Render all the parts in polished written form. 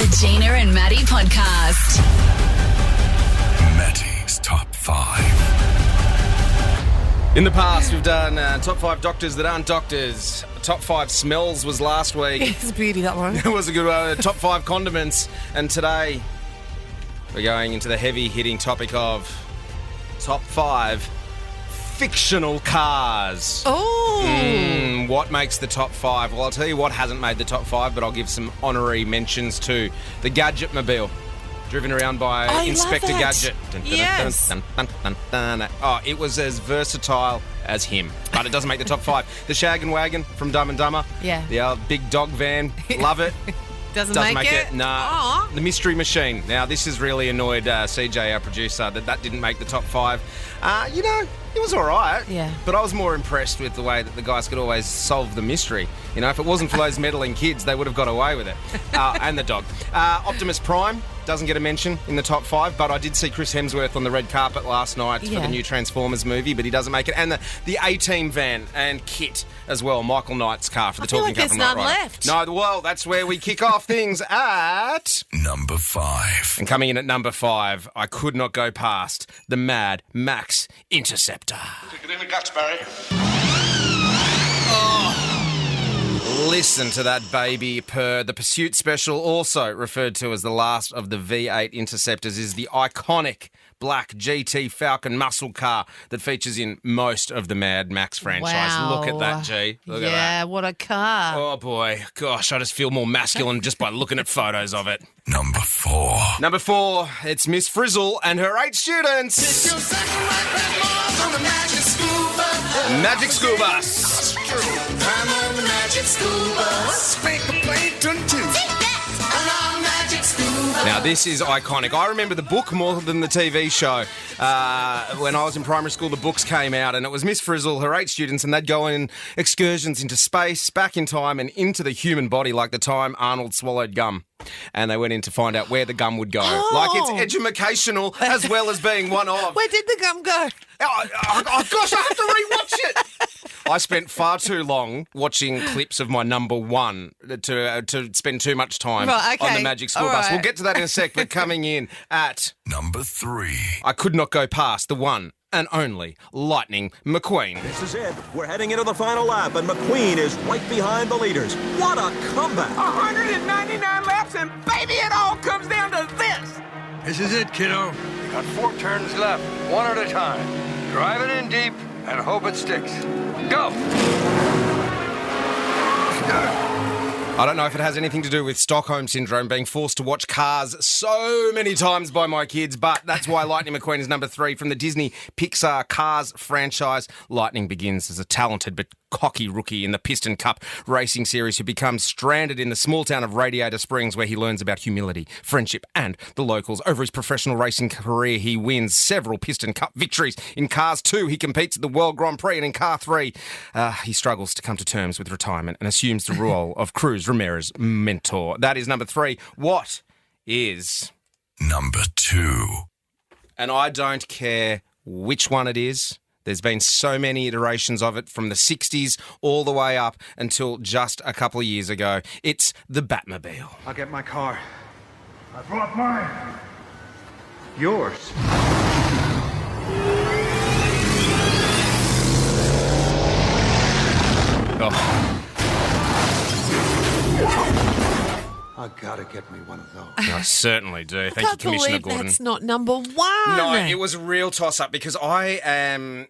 The Gina and Matty podcast. Matty's Top 5. In the past, we've done top 5 doctors that aren't doctors. Top 5 smells was last week. It's a beauty, that one. It was a good one. Top 5 condiments. And today, we're going into the heavy-hitting topic of top 5 fictional cars. Oh. What makes the top 5? Well, I'll tell you what hasn't made the top 5, but I'll give some honorary mentions to the Gadget-mobile. Driven around by I Inspector love it. Gadget. Yes. Oh, it was as versatile as him, but it doesn't make the top 5. The Shag and Wagon from Dumb and Dumber. Yeah. The big dog van. Love it. Doesn't Doesn't make it? Nah. Aw. The Mystery Machine. Now, this has really annoyed CJ, our producer, that didn't make the top 5. It was all right. Yeah. But I was more impressed with the way that the guys could always solve the mystery. You know, if it wasn't for those meddling kids, they would have got away with it. And the dog. Optimus Prime doesn't get a mention in the top 5, but I did see Chris Hemsworth on the red carpet last night for the new Transformers movie, but he doesn't make it. And the A-Team van and Kit as well, Michael Knight's car for the talking car there's from Knight none Rider. left. No, well, that's where we kick off things at... Number 5. And coming in at number 5, I could not go past the Mad Max Interceptor. Take it in the guts, Barry. Listen to that baby purr. The Pursuit Special, also referred to as the last of the V8 Interceptors, is the iconic black GT Falcon muscle car that features in most of the Mad Max franchise. Wow. Look at that, G. Look at that. Yeah, what a car. Oh, boy. Gosh, I just feel more masculine just by looking at photos of it. Number 4. Number 4, it's Miss Frizzle and her 8 students. Magic School Bus. Now, this is iconic. I remember the book more than the TV show. When I was in primary school, the books came out, and it was Miss Frizzle, her 8 students, and they'd go on excursions into space, back in time, and into the human body, like the time Arnold swallowed gum. And they went in to find out where the gum would go. Oh. Like, it's educational as well as being one of. Where did the gum go? Oh, gosh, I have to rewatch it. I spent far too long watching clips of my number 1 to spend too much time Right, okay. on the Magic School All Bus. right. We'll get to that in a sec, but coming in at... Number 3. I could not go past the one and only Lightning McQueen. This is it. We're heading into the final lap, and McQueen is right behind the leaders. What a comeback! 199 laps, and baby, it all comes down to this. This is it, kiddo. You got 4 turns left, one at a time. Drive it in deep and hope it sticks. Go! I don't know if it has anything to do with Stockholm Syndrome, being forced to watch Cars so many times by my kids, but that's why Lightning McQueen is number 3. From the Disney Pixar Cars franchise, Lightning begins as a talented but cocky rookie in the Piston Cup racing series who becomes stranded in the small town of Radiator Springs, where he learns about humility, friendship and the locals. Over his professional racing career, he wins several Piston Cup victories. In Cars 2, he competes at the World Grand Prix, and in Car 3, he struggles to come to terms with retirement and assumes the role of Cruz Ramirez's mentor. That is number 3. What is... Number 2. And I don't care which one it is. There's been so many iterations of it from the 60s all the way up until just a couple of years ago. It's the Batmobile. I'll get my car. I brought mine. Yours. Oh, I gotta get me one of those. I certainly do. Thank you, Can't Commissioner believe Gordon. that's not number 1. No, it was a real toss-up because I am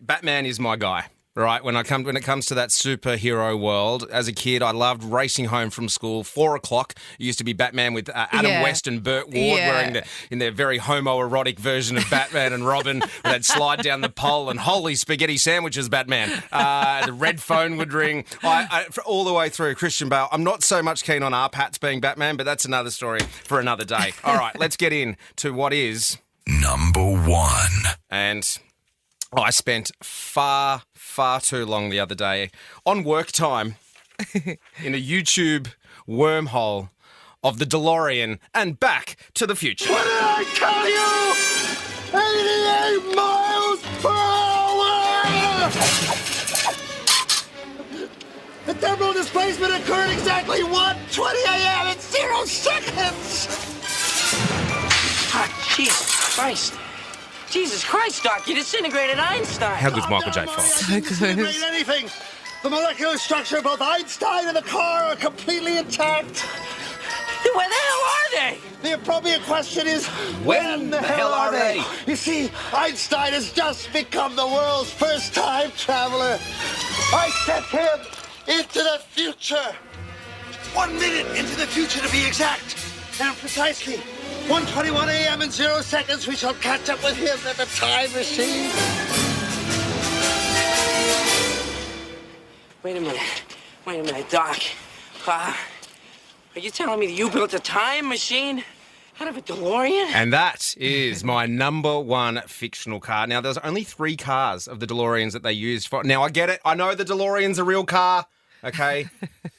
Batman is my guy. Right, when it comes to that superhero world, as a kid, I loved racing home from school. 4 o'clock used to be Batman with Adam Yeah. West and Burt Ward Yeah. wearing in their very homoerotic version of Batman and Robin. They'd slide down the pole and holy spaghetti sandwiches, Batman. The red phone would ring. All the way through Christian Bale. I'm not so much keen on our Pats being Batman, but that's another story for another day. All right, let's get in to what is Number 1. and. I spent far too long the other day on work time in a YouTube wormhole of the DeLorean and Back to the Future. What did I tell you? 88 miles per hour! thermal displacement occurred exactly 1:20 a.m. in 0 seconds. Jesus Christ. Jesus Christ, Doc, you disintegrated Einstein. How good's Michael J. Fox? So good. Disintegrate anything. The molecular structure of both Einstein and the car are completely intact. Where the hell are they? The appropriate question is, When the hell are they? You see, Einstein has just become the world's first time traveler. I sent him into the future. 1 minute into the future to be exact. And precisely 1:21 a.m. in 0 seconds, we shall catch up with him at the time machine. Wait a minute, Doc. Are you telling me that you built a time machine out of a DeLorean? And that is my number one fictional car. Now, there's only 3 cars of the DeLoreans that they used for. Now, I get it. I know the DeLorean's a real car. Okay,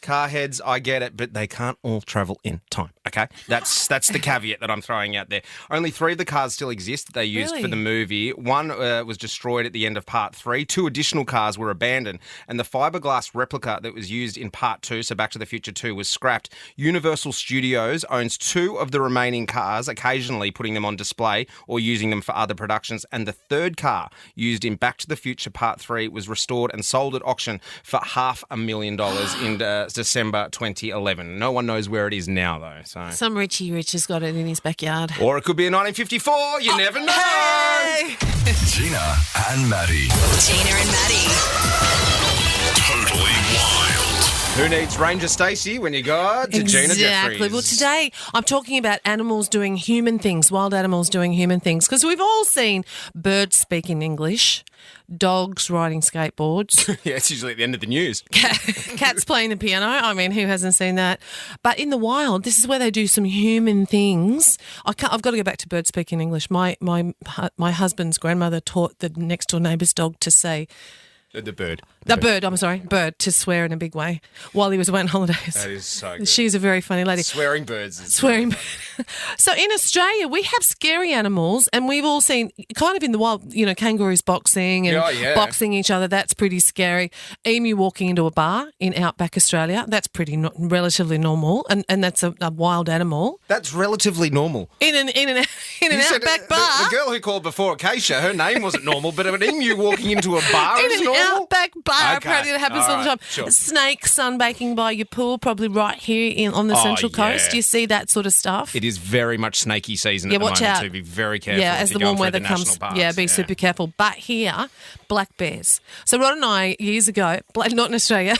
car heads, I get it, but they can't all travel in time. Okay, that's the caveat that I'm throwing out there. Only 3 of the cars still exist that they used for the movie. One was destroyed at the end of Part 3. 2 additional cars were abandoned, and the fiberglass replica that was used in Part 2, so Back to the Future 2, was scrapped. Universal Studios owns 2 of the remaining cars, occasionally putting them on display or using them for other productions. And the 3rd car used in Back to the Future Part 3 was restored and sold at auction for $500,000 in December 2011. No one knows where it is now, though. So Some Richie Rich has got it in his backyard. Or it could be a 1954. You never know. Hey! Gina and Matty. Gina and Matty. Totally wild. Who needs Ranger Stacey when you go to Gina Jeffries? Exactly. Well, today I'm talking about animals doing human things, wild animals doing human things, because we've all seen birds speaking English, dogs riding skateboards, Yeah, it's usually at the end of the news. cats playing the piano. I mean, who hasn't seen that? But in the wild, this is where they do some human things. I've got to go back to bird speaking English. My husband's grandmother taught the next door neighbour's dog to say. The bird. Bird to swear in a big way while he was away on holidays. That is so good. She's a very funny lady. Swearing birds. Swearing. So in Australia, we have scary animals, and we've all seen kind of in the wild, kangaroos boxing and boxing each other. That's pretty scary. Emu walking into a bar in outback Australia. That's pretty relatively normal, and that's a wild animal. That's relatively normal. In an outback bar. The girl who called before, Acacia, her name wasn't normal, but an emu walking into a bar is normal. Outback bar. Okay. Apparently, that happens all the time. Sure. Snakes sunbaking by your pool, probably right here on the Central Coast. You see that sort of stuff. It is very much snaky season at the moment, too. Be very careful. Yeah, as the warm weather comes. Parks. Be super careful. But here, black bears. So Rod and I, years ago, not in Australia.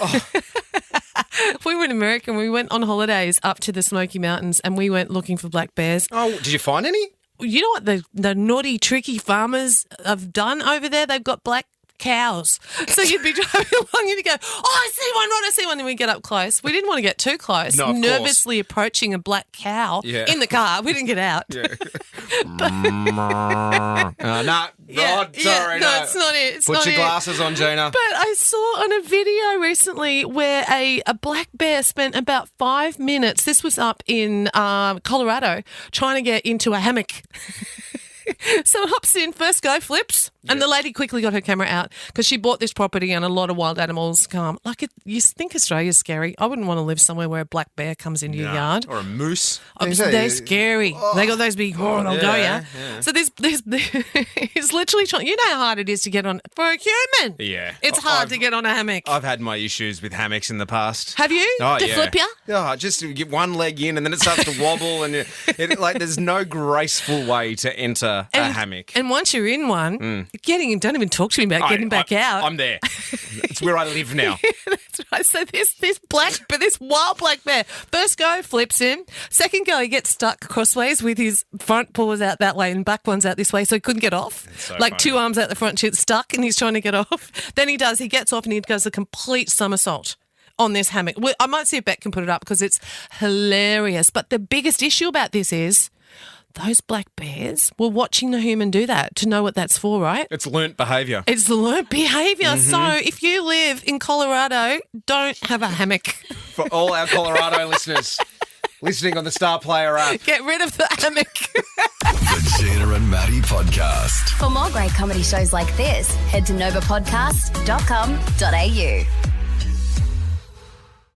We were in America and we went on holidays up to the Smoky Mountains and we went looking for black bears. Oh, did you find any? You know what the naughty, tricky farmers have done over there? They've got black cows. So you'd be driving along and you'd go, I see one, Rod, I see one. And we get up close. We didn't want to get too close. No, of nervously approaching a black cow in the car. We didn't get out. Yeah. Sorry. No, it's not it. Put your glasses on, Gina. But I saw on a video recently where a black bear spent about 5 minutes, this was up in Colorado, trying to get into a hammock. So it hops in, first go, flips, and the lady quickly got her camera out because she bought this property and a lot of wild animals come. You think Australia's scary. I wouldn't want to live somewhere where a black bear comes into your yard. Or a moose. They're scary. They got those big, they'll go, yeah. So this it's literally trying. You know how hard it is to get on for a human. Yeah. It's hard to get on a hammock. I've had my issues with hammocks in the past. Have you? Flip you? Oh, just to get one leg in and then it starts to wobble and there's no graceful way to enter a hammock. And once you're in one, don't even talk to me about getting back out. I'm there. It's where I live now. That's right. So this wild black bear, first go, flips him. Second go, he gets stuck crossways with his front paws out that way and back ones out this way, so he couldn't get off. So like funny. 2 arms out the front, stuck, and he's trying to get off. Then he gets off and he does a complete somersault on this hammock. I might see if Beck can put it up because it's hilarious. But the biggest issue about this is those black bears were watching the human do that to know what that's for, right? It's learnt behaviour. It's learnt behaviour. So if you live in Colorado, don't have a hammock. For all our Colorado listeners listening on the Star Player app. Get rid of the hammock. The Gina and Matty podcast. For more great comedy shows like this, head to novapodcast.com.au.